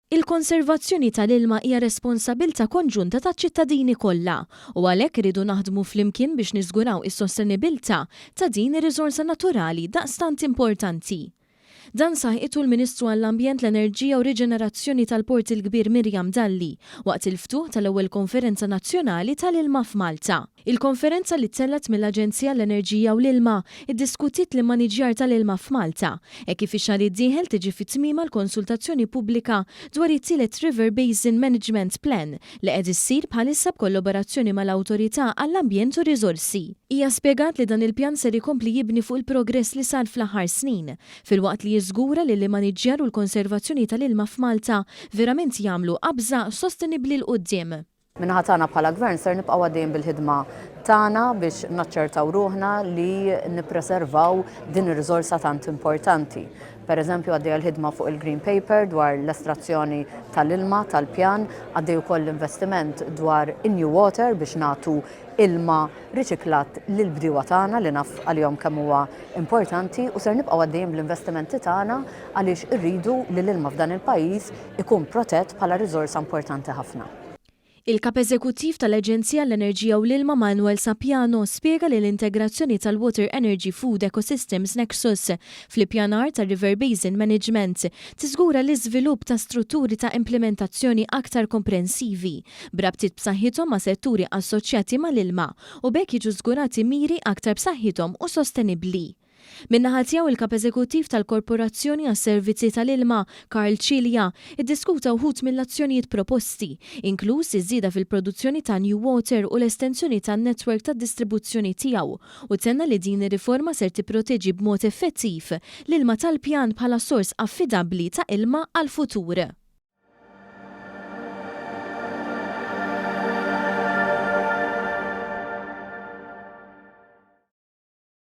Il-konservazzjoni tal-ilma hija responsabbilta konġunta taċ-ċittadini kollha u għalhekk iridu naħdmu flimkien biex niżguraw is-sostenibilità ta' din ir-riżorsa naturali daqstant importanti. Dan saħqitu l-Ministru għall-Ambjent, l-Enerġija u Riġenerazzjoni tal-Port il-Kbir Mirjam Dalli waqt il-ftuħ tal-ewwel Konferenza Nazzjonali tal-Ilma f'Malta. Il-konferenza li tsellet mill-Aġenzija l-Enerġija u l-Ilma iddiskutiet l-immaniġjar tal-ilma f'Malta kif ix-xahar id-dieħel tiġi fit-tmiema l-konsultazzjoni pubblika dwar it-tielet River Basin Management Plan li qed issir bħalissa b'kollaborazzjoni mal-Awtorità għall-Ambjent u Riżorsi. Hija spjegat li dan il-pjan ser ikompli jibni fuq il-progress li sar fl-aħħar snin filwaqt li jiżgura li l-immaniġjar u l-konservazzjoni tal-ilma f'Malta verament jagħmlu qabża sostenibbli l quddiem. Minnaħa tagħna bħala gvern ser nibqgħu għaddejjin bil-ħidma tagħna biex naċċertaw ruħna li nippreservaw din ir-riżorsa tant importanti. Pereżempju għaddejja l-ħidma fuq il-Green Paper dwar l-estrazzjoni tal-ilma tal-pjan, għaddej ukoll l-investiment dwar in-New Water biex nagħtu ilma riċiklat lill-bdiewa tagħna li naf għalihom kemm huwa importanti u ser nibqgħu għaddejjin bl-investimenti tagħna għaliex irridu li l-ilma f'dan il-pajjiż ikun protett bħala riżorsa importanti ħafna. Il-Kap Eżekuttiv tal-Aġenzija l-Enerġija u l-Ilma Manuel Sapiano spjega li l-integrazzjoni tal-Water Energy Food Ecosystems Nexus fl-ippjanar tal-River Basin Management tiżgura l-iżvilupp ta' strutturi ta' implementazzjoni aktar komprensivi b'rabtiet b'saħħithom ma' setturi assoċjati mal-ilma u bekk jiġu żgurati miri aktar b'saħħithom u sostenibbli. Min-naħa tiegħu il-Kap Eżekuttiv tal-Korporazzjoni għas-Servizzi tal-Ilma, Karl Cilja, iddiskuta wħud mill-azzjonijiet proposti, inkluż iż-żieda fil-produzzjoni ta' New Water u l-estensjoni tan-netwerk tad-distribuzzjoni tiegħu u tenna li din ir-riforma ser tipproteġi b'mod effettiv l-ilma tal-pjan bħala sors affidabbli ta' ilma għall-futur.